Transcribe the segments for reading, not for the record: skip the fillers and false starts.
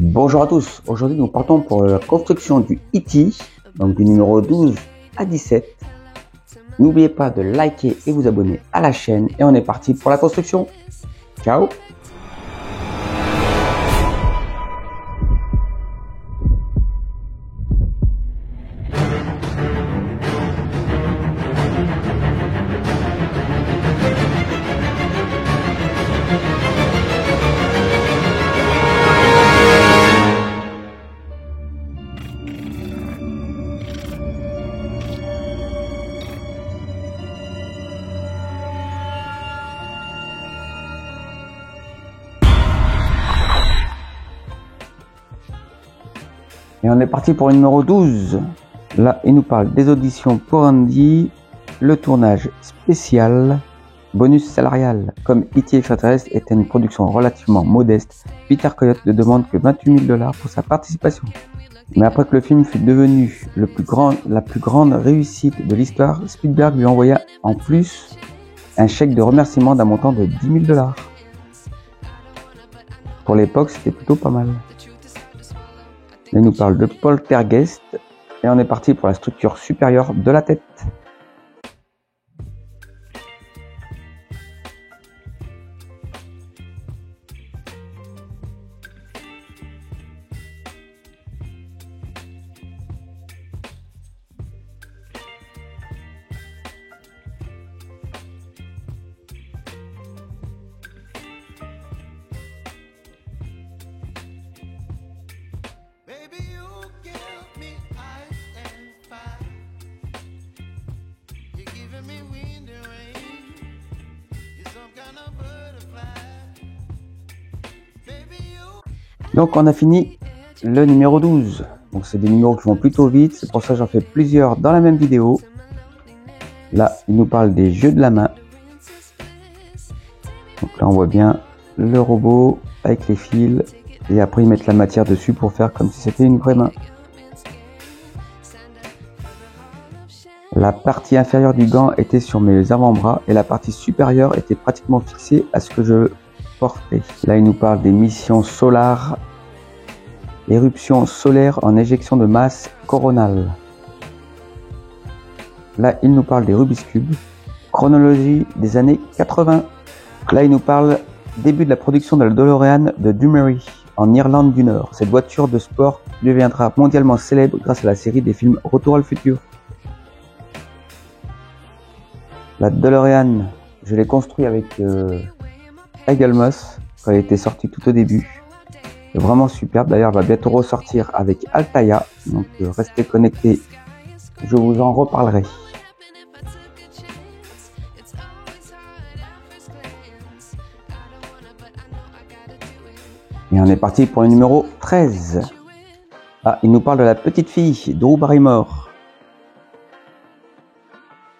Bonjour à tous, aujourd'hui nous partons pour la construction du E.T., donc du numéro 12 à 17. N'oubliez pas de liker et vous abonner à la chaîne et on est parti pour la construction. Ciao! Et on est parti pour le numéro 12. Là, il nous parle des auditions pour Andy, le tournage spécial, bonus salarial. Comme E.T. extraterrestre était une production relativement modeste, Peter Coyote ne demande que 28 000 $ pour sa participation. Mais après que le film fut devenu la plus grande réussite de l'histoire, Spielberg lui envoya en plus un chèque de remerciement d'un montant de 10 000 $. Pour l'époque, c'était plutôt pas mal. Il nous parle de poltergeist et on est parti pour la structure supérieure de la tête. Donc on a fini le numéro 12. Donc c'est des numéros qui vont plutôt vite, c'est pour ça que j'en fais plusieurs dans la même vidéo. Là, il nous parle des jeux de la main. Donc là on voit bien le robot avec les fils et après ils mettent la matière dessus pour faire comme si c'était une vraie main. La partie inférieure du gant était sur mes avant-bras et la partie supérieure était pratiquement fixée à ce que je portais. Là il nous parle des missions solaires, éruption solaire en éjection de masse coronale. Là il nous parle des Rubik's Cube, chronologie des années 80. Là il nous parle début de la production de la DeLorean de Dumery en Irlande du Nord. Cette voiture de sport deviendra mondialement célèbre grâce à la série des films Retour à le futur. La DeLorean, je l'ai construit avec Eaglemoss quand elle était sortie tout au début. C'est vraiment superbe. D'ailleurs, elle va bientôt ressortir avec Altaïa. Donc, restez connectés. Je vous en reparlerai. Et on est parti pour le numéro 13. Ah, il nous parle de la petite fille, Drew Barrymore.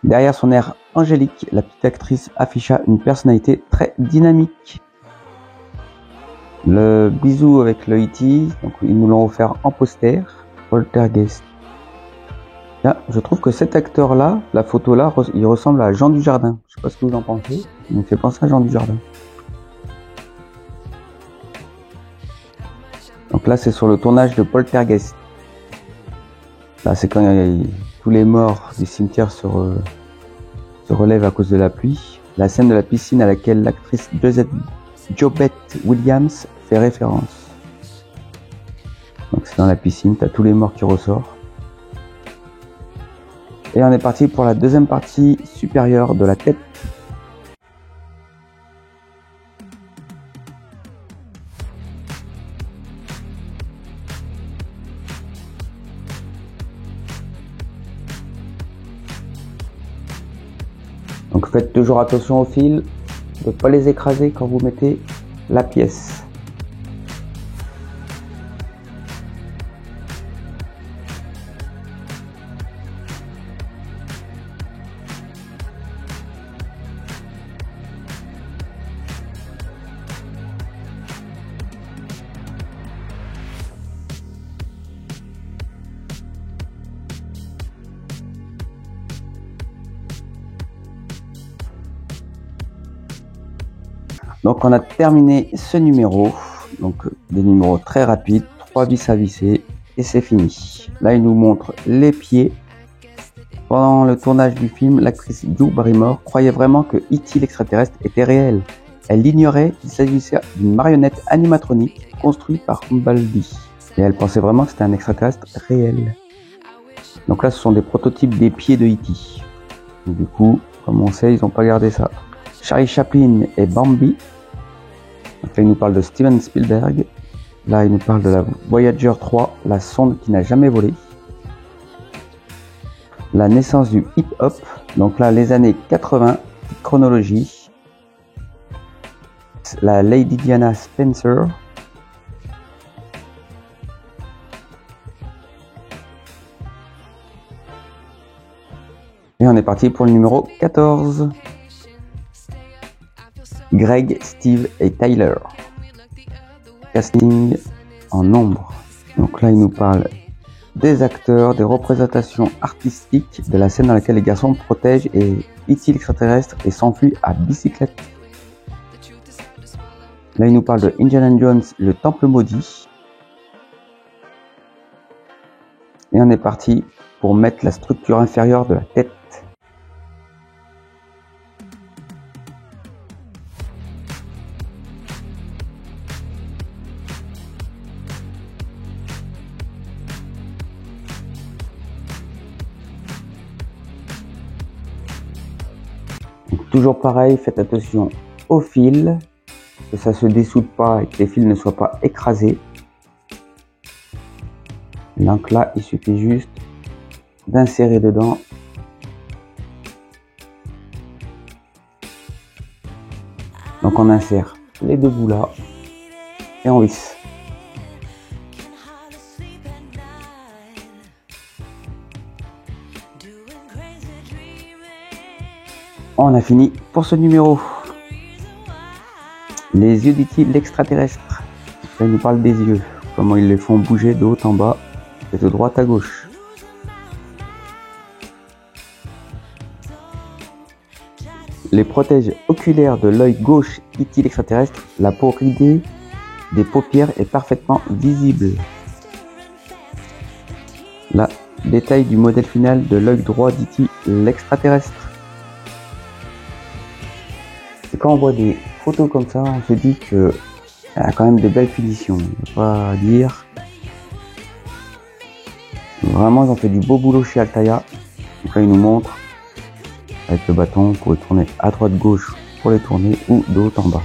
Derrière son air angélique, la petite actrice afficha une personnalité très dynamique. Le bisou avec le E.T., donc ils nous l'ont offert en poster. Poltergeist. Là, je trouve que cet acteur-là, la photo là, il ressemble à Jean Dujardin. Je sais pas ce que vous en pensez, il me fait penser à Jean Dujardin. Donc là, c'est sur le tournage de Poltergeist. Là, c'est quand tous les morts du cimetière se relèvent à cause de la pluie. La scène de la piscine à laquelle l'actrice Jobette Williams fait référence. Donc c'est dans la piscine, t'as tous les morts qui ressortent. Et on est parti pour la deuxième partie supérieure de la tête. Donc faites toujours attention aux fils, de ne pas les écraser quand vous mettez la pièce. Donc on a terminé ce numéro, donc des numéros très rapides, 3 vis à visser et c'est fini. Là, il nous montre les pieds. Pendant le tournage du film, l'actrice Drew Barrymore croyait vraiment que E.T. l'extraterrestre était réel. Elle ignorait qu'il s'agissait d'une marionnette animatronique construite par Bumblebee. Et elle pensait vraiment que c'était un extraterrestre réel. Donc là, ce sont des prototypes des pieds de E.T. Du coup, comme on sait, ils n'ont pas gardé ça. Charlie Chaplin et Bambi. Donc là, il nous parle de Steven Spielberg. Là, il nous parle de la Voyager 3, la sonde qui n'a jamais volé. La naissance du hip-hop. Donc là, les années 80, chronologie. La Lady Diana Spencer. Et on est parti pour le numéro 14. Greg, Steve et Tyler. Casting en nombre. Donc là, il nous parle des acteurs, des représentations artistiques de la scène dans laquelle les garçons protègent et E.T. l'extraterrestre et s'enfuit à bicyclette. Là, il nous parle de Indiana Jones, le temple maudit. Et on est parti pour mettre la structure inférieure de la tête. Donc, toujours pareil, faites attention aux fils, que ça se dessoude pas et que les fils ne soient pas écrasés. Donc là, il suffit juste d'insérer dedans. Donc on insère les deux bouts là et on visse. On a fini pour ce numéro. Les yeux d'E.T. l'extraterrestre. Là, il nous parle des yeux. Comment ils les font bouger de haut en bas et de droite à gauche. Les protèges oculaires de l'œil gauche E.T. l'extraterrestre. La peau ridée des paupières est parfaitement visible. Là, détail du modèle final de l'œil droit d'E.T. l'extraterrestre. Et quand on voit des photos comme ça, on se dit que elle a quand même de belles finitions. On ne peut pas dire. Vraiment, ils ont fait du beau boulot chez Altaïa. Donc là, ils nous montrent avec le bâton pour les tourner à droite gauche pour les tourner ou de haut en bas.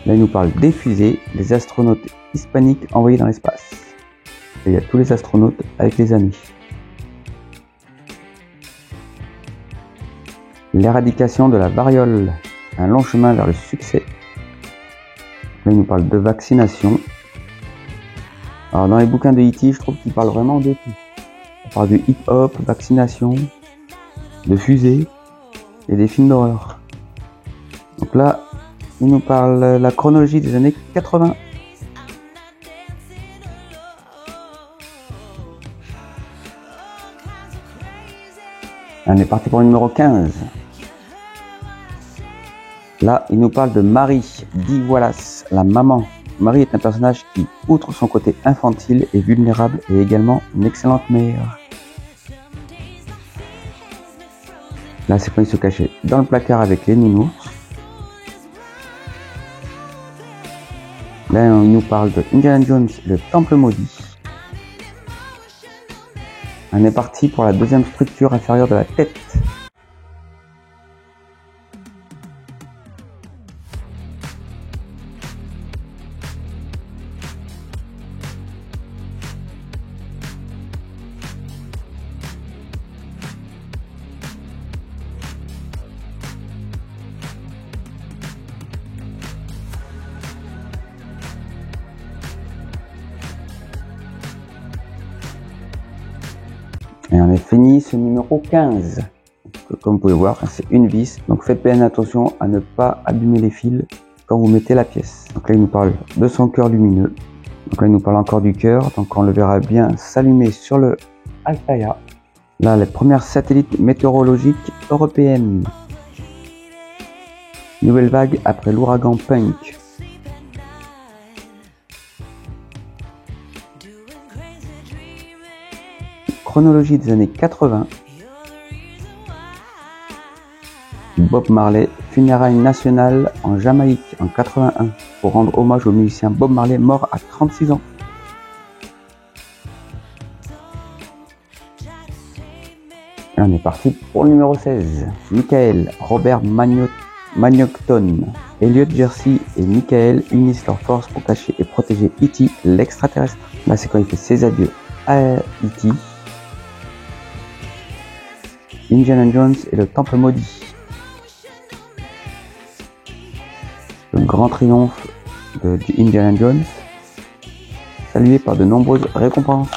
Là, il nous parle des fusées, les astronautes hispaniques envoyés dans l'espace. Et il y a tous les astronautes avec les amis. L'éradication de la variole, un long chemin vers le succès. Là, il nous parle de vaccination. Alors, dans les bouquins de E.T., je trouve qu'il parle vraiment de tout. On parle du hip-hop, vaccination, de fusées et des films d'horreur. Donc là, il nous parle de la chronologie des années 80. On est parti pour le numéro 15. Là, il nous parle de Marie, Dee Wallace, la maman. Marie est un personnage qui, outre son côté infantile et vulnérable, est également une excellente mère. Là, c'est quand il se cachait dans le placard avec les nounous. Là, il nous parle de Indiana Jones, le temple maudit. On est parti pour la deuxième structure inférieure de la tête. Et on a fini ce numéro 15. Comme vous pouvez voir, c'est une vis. Donc faites bien attention à ne pas abîmer les fils quand vous mettez la pièce. Donc là, il nous parle de son cœur lumineux. Donc là, il nous parle encore du cœur. Donc on le verra bien s'allumer sur le Altaïa. Là, les premières satellites météorologiques européennes. Nouvelle vague après l'ouragan Punk. chronologie des années 80. Bob Marley, funérailles nationales en Jamaïque en 81 pour rendre hommage au musicien Bob Marley mort à 36 ans. Et on est parti pour le numéro 16. Michael, Robert Magnocton, Elliot Jersey et Michael unissent leurs forces pour cacher et protéger E.T. l'extraterrestre. Là c'est quand il fait ses adieux à E.T. Indiana Jones et le Temple maudit. Le grand triomphe de Indiana Jones, salué par de nombreuses récompenses.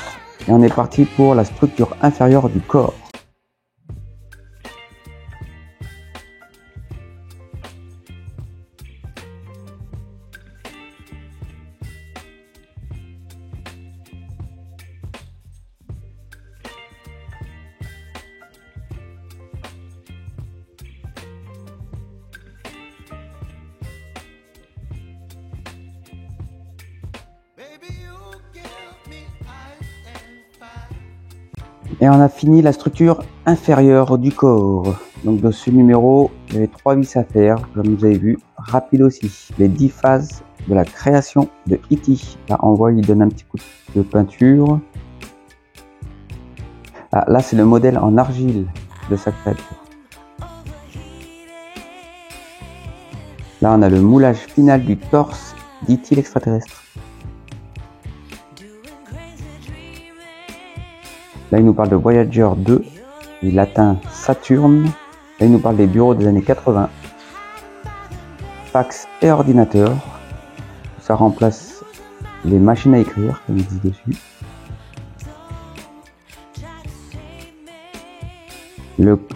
Et on est parti pour la structure inférieure du corps. Et on a fini la structure inférieure du corps. Donc dans ce numéro, il y avait 3 vis à faire, comme vous avez vu, rapide aussi. Les 10 phases de la création de E.T. Là on voit, il donne un petit coup de peinture. Ah, là c'est le modèle en argile de sa créature. Là on a le moulage final du torse d'E.T. l'extraterrestre. Là, il nous parle de Voyager 2, il atteint Saturne. Là, il nous parle des bureaux des années 80, fax et ordinateur. Ça remplace les machines à écrire, comme il dit dessus.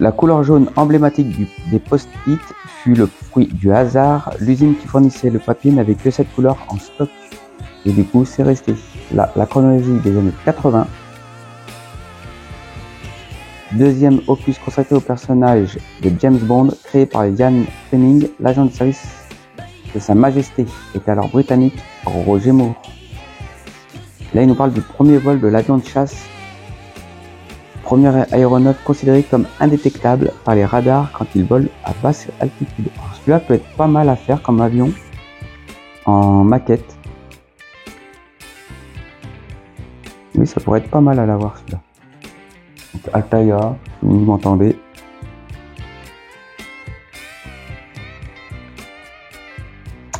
La couleur jaune emblématique des post-it fut le fruit du hasard. L'usine qui fournissait le papier n'avait que cette couleur en stock. Et du coup, c'est resté. Là, la chronologie des années 80. Deuxième opus consacré au personnage de James Bond, créé par Ian Fleming, l'agent de service de Sa Majesté est alors britannique Roger Moore. Là, il nous parle du premier vol de l'avion de chasse, premier aéronef considéré comme indétectable par les radars quand il vole à basse altitude. Celui-là peut être pas mal à faire comme avion en maquette. Oui, ça pourrait être pas mal à l'avoir celui-là. Donc Altaïa, si vous m'entendez.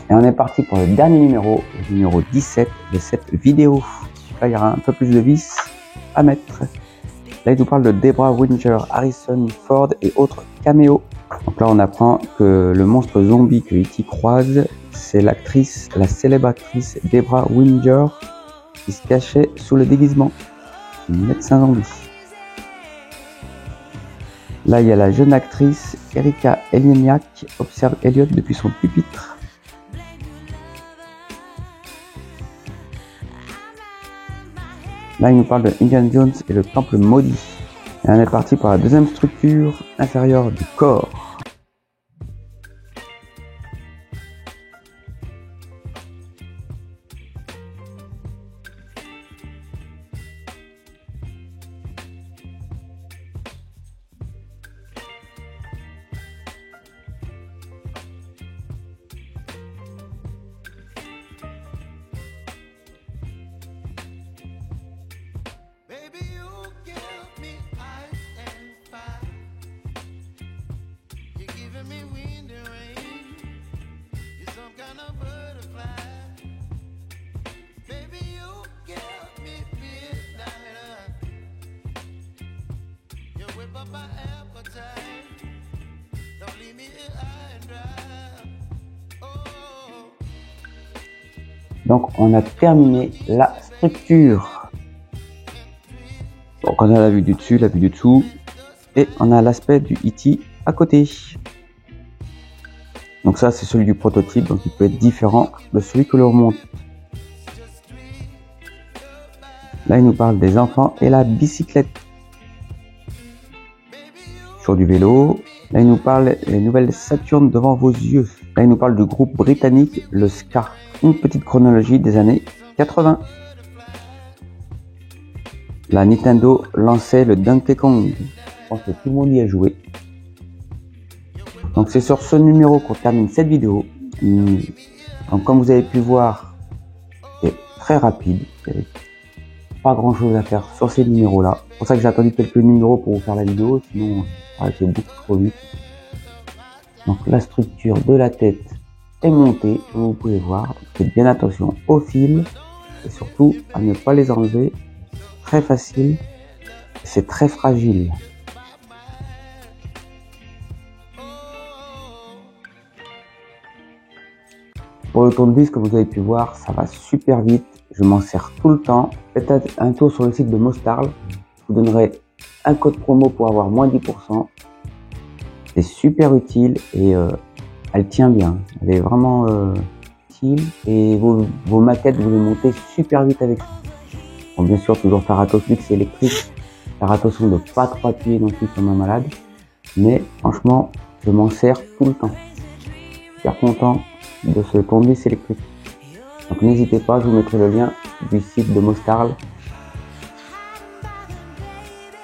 Et on est parti pour le dernier numéro, le numéro 17 de cette vidéo. Là, il y aura un peu plus de vis à mettre. Là, il nous parle de Debra Winger, Harrison Ford et autres caméos. Donc là, on apprend que le monstre zombie que E.T. croise, c'est l'actrice, la célèbre actrice Debra Winger, qui se cachait sous le déguisement du médecin zombie. Là, il y a la jeune actrice Erika Eleniak qui observe Elliot depuis son pupitre. Là, il nous parle de Indiana Jones et le Temple maudit. Et on est parti pour la deuxième structure inférieure du corps. Donc on a terminé la structure. Donc on a la vue du dessus, la vue du dessous, et on a l'aspect du E.T. à côté. Donc ça c'est celui du prototype, donc il peut être différent de celui que l'on remonte. Là il nous parle des enfants et la bicyclette. Sur du vélo. Là il nous parle des nouvelles Saturnes devant vos yeux. Là il nous parle du groupe britannique, le Ska. Une petite chronologie des années 80. la Nintendo lançait le Donkey Kong. Je pense que tout le monde y a joué. Donc c'est sur ce numéro qu'on termine cette vidéo. Donc comme vous avez pu voir, c'est très rapide. Il n'y avait pas grand chose à faire sur ces numéros-là. C'est pour ça que j'ai attendu quelques numéros pour vous faire la vidéo, sinon ça aurait été beaucoup trop vite. Donc la structure de la tête est montée, comme vous pouvez voir. Faites bien attention aux fils et surtout à ne pas les enlever. Très facile, c'est très fragile. Pour le tournevis, comme vous avez pu voir, ça va super vite. Je m'en sers tout le temps. Faites un tour sur le site de Mostarl. Je vous donnerai un code promo pour avoir moins 10%. C'est super utile et elle tient bien. Elle est vraiment utile et vos maquettes, vous les montez super vite avec ça. Bon, bien sûr, toujours faire attention vu que c'est électrique. Faire attention de ne pas trop appuyer non plus comme un malade. Mais franchement, je m'en sers tout le temps. Super content de ce tournevis électrique. Donc n'hésitez pas, je vous mettrai le lien du site de Mostarl.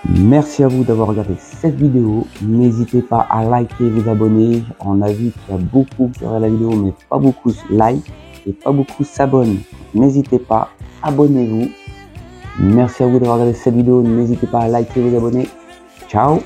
Merci à vous d'avoir regardé cette vidéo. N'hésitez pas à liker et vous abonner. On a vu qu'il y a beaucoup qui regardent la vidéo, mais pas beaucoup like et pas beaucoup s'abonnent. N'hésitez pas, abonnez-vous. Merci à vous d'avoir regardé cette vidéo. N'hésitez pas à liker et vous abonner. Ciao!